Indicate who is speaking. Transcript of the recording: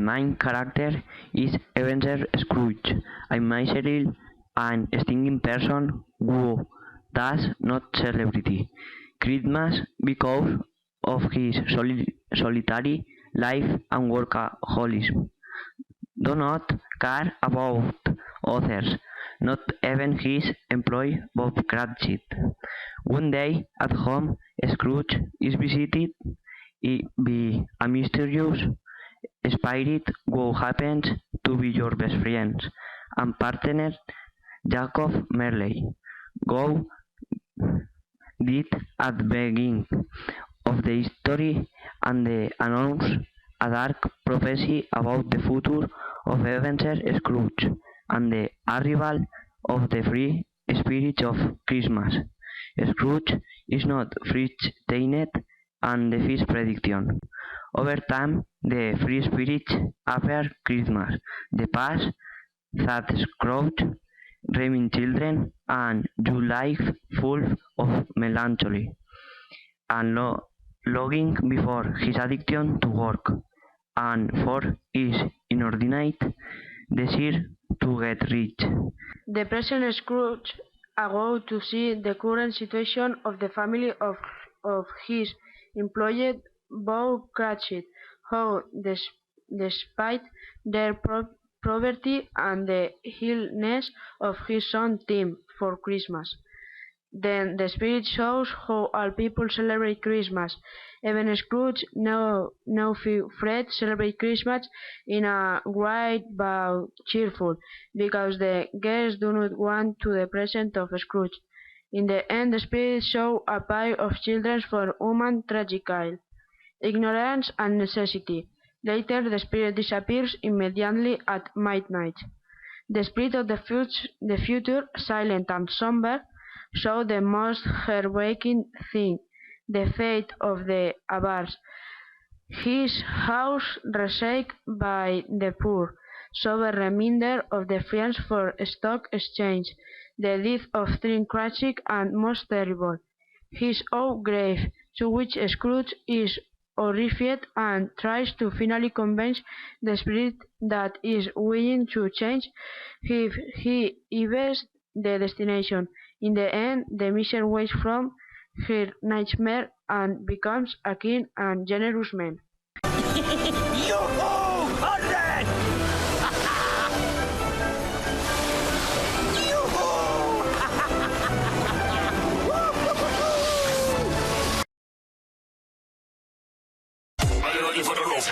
Speaker 1: main character is Ebenezer Scrooge, a miserly and stinging person who does not celebrate Christmas because of his solitary life and workaholism. Do not care about others, not even his employee Bob Cratchit. One day at home, Scrooge is visited by a mysterious spirit who happens to be your best friend and partner, Jacob Marley. Who did at the beginning of the story and they announce a dark prophecy about the future of Ebenezer Scrooge and the arrival of the free spirit of Christmas. Scrooge is not frightened and the first prediction. Over time, the free spirits appear Christmas, the past, that Scrooge, remain children, and your life full of melancholy and longing before his addiction to work, and for his inordinate desire to get rich.
Speaker 2: The present Scrooge ago to see the current situation of the family of his employee Bob Cratchit, how despite their poverty and the illness of his son Tim for Christmas. Then the spirit shows how all people celebrate Christmas. Even Scrooge, no Fred, celebrate Christmas in a great but cheerful, because the guests do not want to the present of Scrooge. In the end, the spirit show a pile of children for human tragedy, ignorance and necessity. Later, the spirit disappears immediately at midnight. The spirit of the future, silent and somber, show the most heartbreaking thing, the fate of the avars. His house ransacked by the poor, sober reminder of the friends for stock exchange, the death of Tim Cratchit, and most terrible, his own grave, to which Scrooge is horrified and tries to finally convince the spirit that is willing to change if he evades the destination. In the end, the miser wakes from her nightmare and becomes a kind and generous man.
Speaker 3: Yoo-hoo! Hooray! Yoo-hoo! Are you ready for the roast?